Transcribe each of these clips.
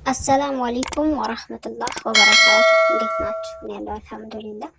አሰላሙ አለይኩም ወራህመቱላህ ወበረካቱ። እንዴት ናችሁ? እኔ ያለው አልሐምዱሊላህ።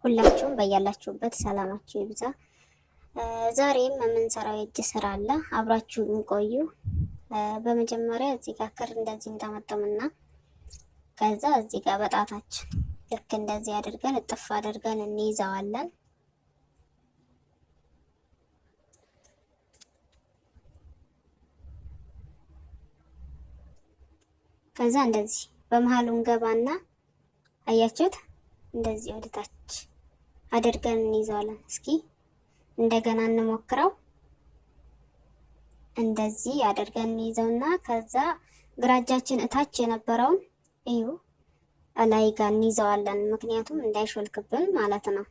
ሁላችሁም በያላችሁበት ሰላማችሁ ይብዛ። ዛሬም የምንሰራው የእጅ ስራ አለ። አብራችሁን ቆዩ። በመጀመሪያ እዚህ ጋር ክር እንደዚህ እንዳመጠምና ከዛ እዚህ ጋር በጣታችን ልክ እንደዚህ አድርገን እጥፍ አድርገን እንይዘዋለን። ከዛ እንደዚህ በመሃሉ እንገባና አያችሁት፣ እንደዚህ ወደታች አድርገን እንይዘዋለን። እስኪ እንደገና እንሞክረው። እንደዚህ አድርገን እንይዘውና ከዛ ግራ እጃችን እታች የነበረውን እዩ ላይ ጋር እንይዘዋለን፣ ምክንያቱም እንዳይሾልክብን ማለት ነው።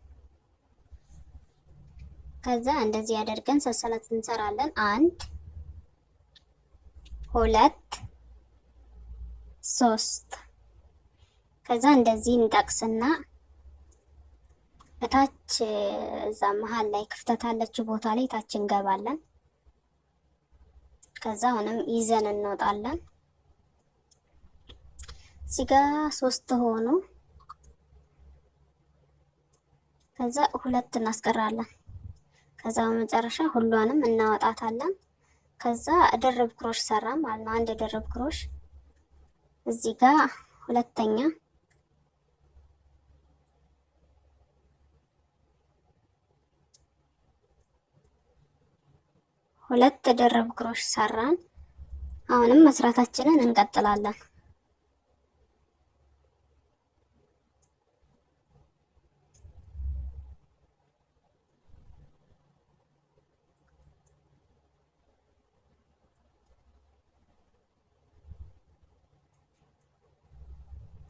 ከዛ እንደዚህ አድርገን ሰንሰለት እንሰራለን። 1 2 3 ከዛ እንደዚህ እንጠቅስና እታች እዛ መሃል ላይ ክፍተት አለችው ቦታ ላይ ታች እንገባለን። ከዛ አሁንም ይዘን እንወጣለን። እዚህ ጋ 3 ሆኑ። ከዛ 2 እናስቀራለን። ከዛ በመጨረሻ ሁሏንም እናወጣታለን። ከዛ ድርብ ክሮሽ ሰራን ማለት ነው። 1 ድርብ ክሮሽ እዚህ ጋ ሁለተኛ 2 ድርብ ክሮሽ ሰራን። አሁንም መስራታችንን እንቀጥላለን።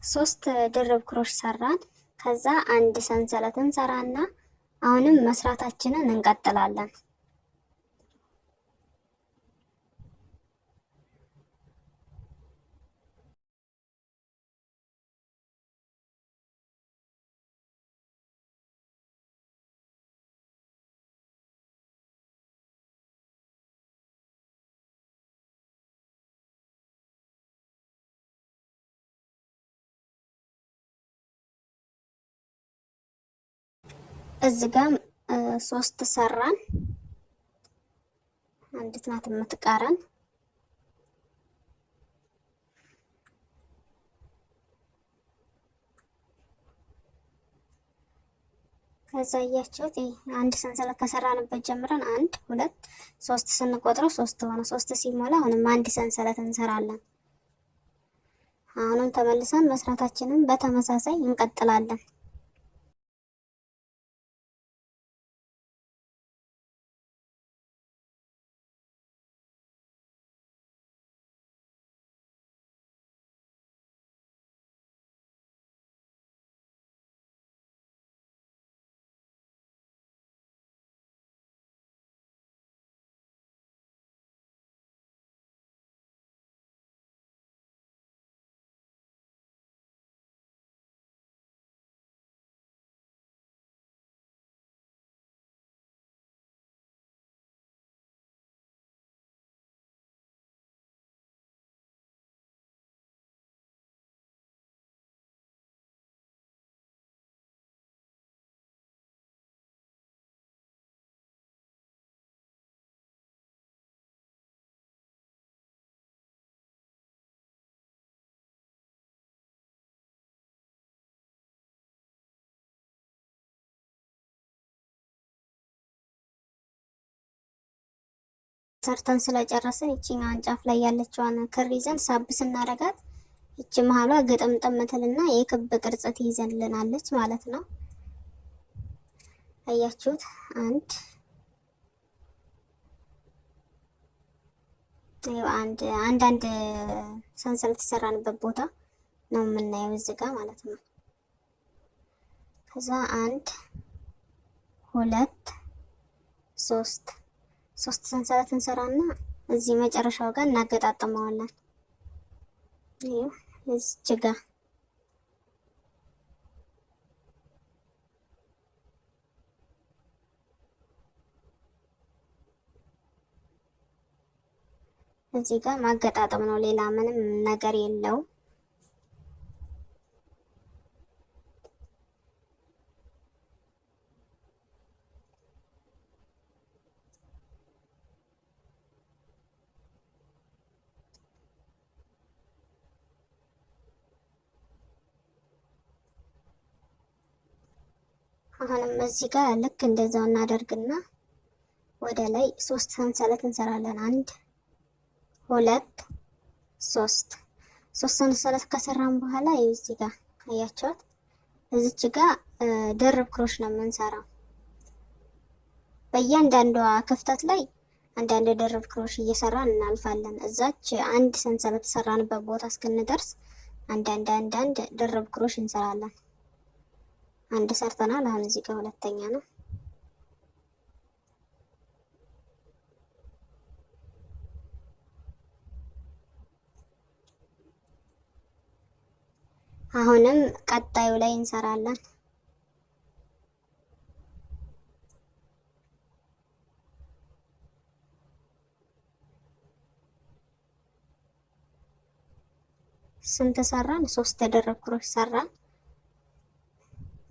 ሶስት ድርብ ክሮሽ ሰራን። ከዛ 1 ሰንሰለት እንሰራና አሁንም መስራታችንን እንቀጥላለን። እዚህ ጋር 3 ሰራን። አንዲት ናት የምትቀረን። ከዛ እያችሁት 1 ሰንሰለት ከሰራንበት ጀምረን 1 2 3 ስንቆጥረው 3 ሆነ። 3 ሲሞላ አሁንም 1 ሰንሰለት እንሰራለን። አሁንም ተመልሰን መስራታችንን በተመሳሳይ እንቀጥላለን። ሰርተን ስለጨረስን ይቺኛዋን ጫፍ ላይ ያለችዋን ክር ይዘን ሳብ ስናረጋት ይቺ መሀሏ ግጥምጥም ትልና የክብ ቅርጽ ትይዘልናለች ማለት ነው። አያችሁት? አንዳንድ ሰንሰለት የሰራንበት ቦታ ነው የምናየው እዚህ ጋር ማለት ነው። ከዛ 1 2 3 ሰንሰለት እንሰራና እዚህ መጨረሻው ጋር እናገጣጥመዋለን። ይሄው እዚህ ጋር እዚህ ጋር ማገጣጠም ነው፣ ሌላ ምንም ነገር የለው። አሁንም እዚህ ጋር ልክ እንደዛው እናደርግና ወደ ላይ 3 ሰንሰለት እንሰራለን። 1 2 3 ሰንሰለት ከሰራን በኋላ እዚህ ጋር አያችኋት፣ እዚች ጋር ድርብ ክሮሽ ነው የምንሰራው። በእያንዳንዷ ክፍተት ላይ አንዳንድ ድርብ ክሮሽ እየሰራን እናልፋለን። እዛች አንድ ሰንሰለት ሰራንበት ቦታ እስክንደርስ አንዳንድ ድርብ ክሮሽ እንሰራለን። አንድ ሰርተናል። አሁን እዚህ ጋር ሁለተኛ ነው። አሁንም ቀጣዩ ላይ እንሰራለን። ስንት ሰራን? 3 ድርብ ክሮሽ ሰራን።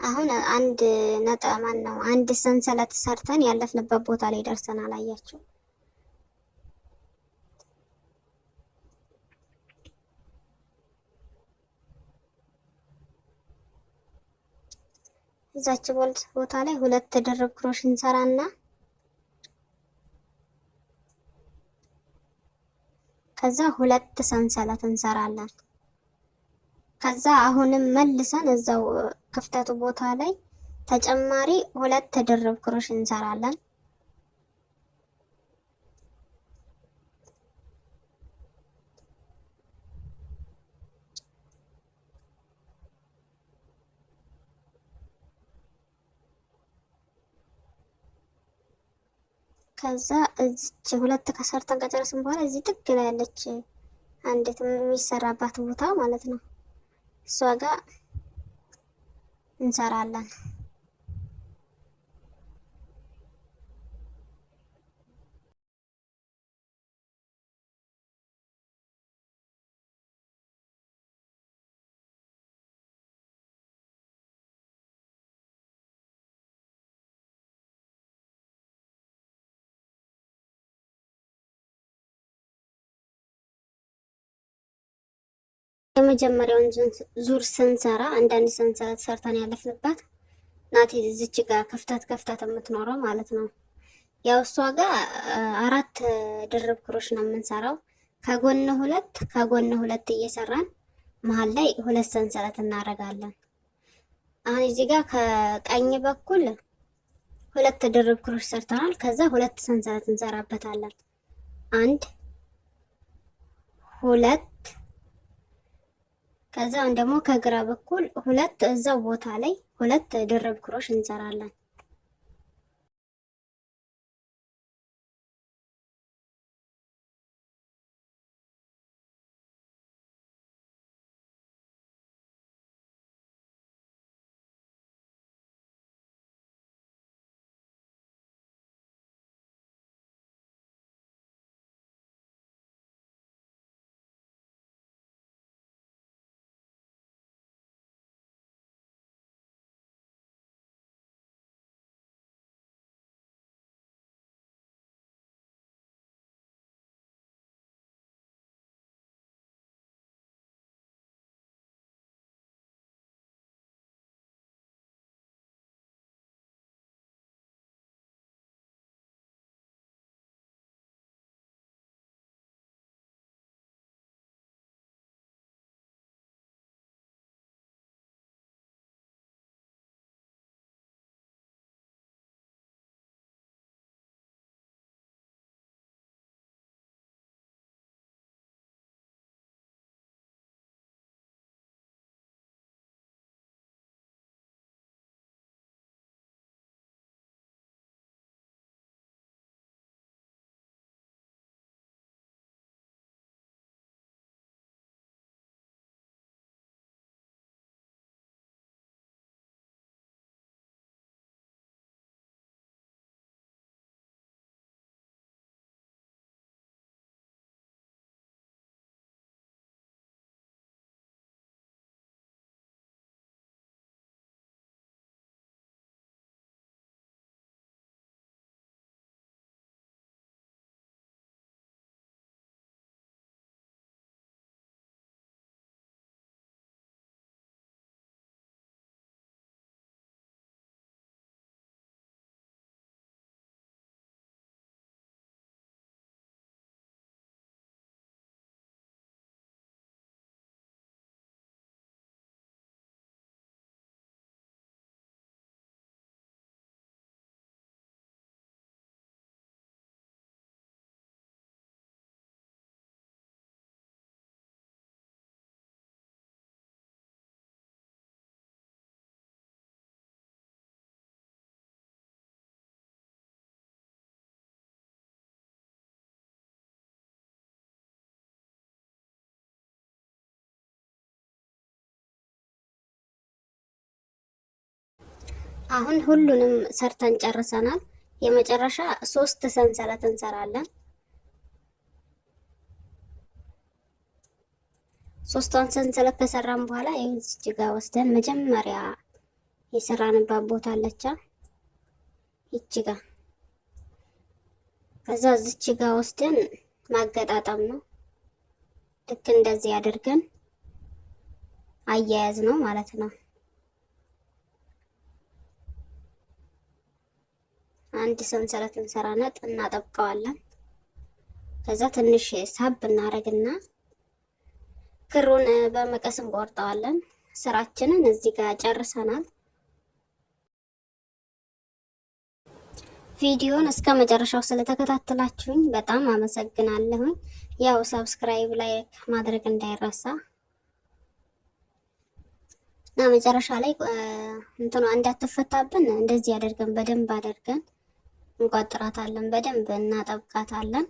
አሁን አንድ ነጠማን ነው አንድ ሰንሰለት ሰርተን ያለፍንበት ቦታ ላይ ደርሰናል። አያችሁ፣ እዛች ቦታ ላይ 2 ድርብ ክሮሽ እንሰራና ከዛ 2 ሰንሰለት እንሰራለን። ከዛ አሁንም መልሰን እዛው ክፍተቱ ቦታ ላይ ተጨማሪ 2 ድርብ ክሮሽ እንሰራለን። ከዛ እዚች 2 ከሰርተን ከጨረስን በኋላ እዚህ ጥግ ላይ ያለች አንዲት የሚሰራባት ቦታ ማለት ነው፣ እሷ ጋር እንሰራለን። የመጀመሪያውን ዙር ስንሰራ አንዳንድ ሰንሰለት ሰርተን ያለፍንባት ናት እዚች ጋር ክፍተት የምትኖረው ማለት ነው። ያው እሷ ጋር 4 ድርብ ክሮሽ ነው የምንሰራው። ከጎን 2 ከጎን 2 እየሰራን መሀል ላይ 2 ሰንሰለት እናደርጋለን። አሁን እዚህ ጋር ከቀኝ በኩል 2 ድርብ ክሮሽ ሰርተናል። ከዛ 2 ሰንሰለት እንሰራበታለን። 1 2 ከዛም ደግሞ ከግራ በኩል 2 እዛው ቦታ ላይ 2 ድርብ ክሮሽ እንሰራለን። አሁን ሁሉንም ሰርተን ጨርሰናል። የመጨረሻ 3 ሰንሰለት እንሰራለን። 3 ሰንሰለት ከሰራን በኋላ እዚች ጋር ወስደን መጀመሪያ የሰራንባት ቦታ አለቻ ይቺ ጋር፣ ከዛ እዚች ጋር ወስደን ማገጣጠም ነው። ልክ እንደዚህ አድርገን አያያዝ ነው ማለት ነው። አንድ ሰንሰለት እንሰራና እናጠብቀዋለን። ከዛ ትንሽ ሳብ እናደርግና ክሩን በመቀስ እንቆርጠዋለን። ስራችንን እዚህ ጋር ጨርሰናል። ቪዲዮን እስከ መጨረሻው ስለተከታተላችሁኝ በጣም አመሰግናለሁኝ። ያው ሰብስክራይብ፣ ላይክ ማድረግ እንዳይረሳ እና መጨረሻ ላይ እንትኗ እንዳትፈታብን እንደዚህ አድርገን በደንብ አድርገን እንቋጥራታለን። በደንብ እናጠብቃታለን።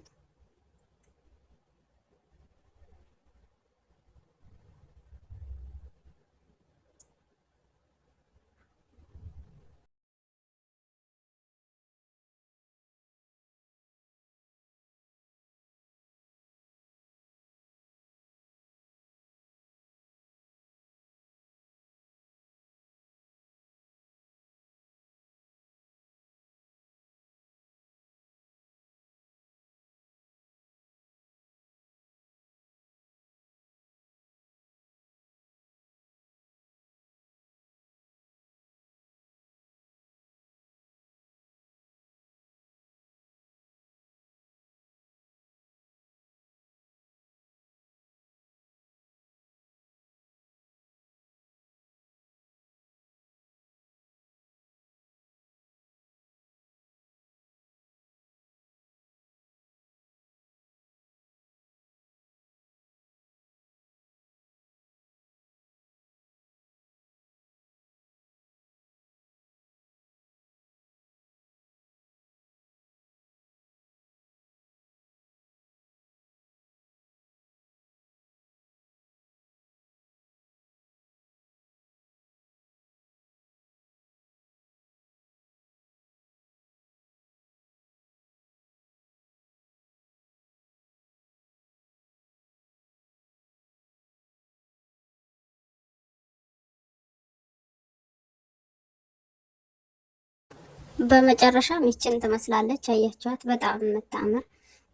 በመጨረሻም ይችን ትመስላለች። አያችኋት? በጣም የምታምር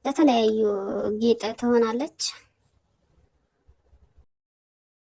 ለተለያዩ ጌጥ ትሆናለች።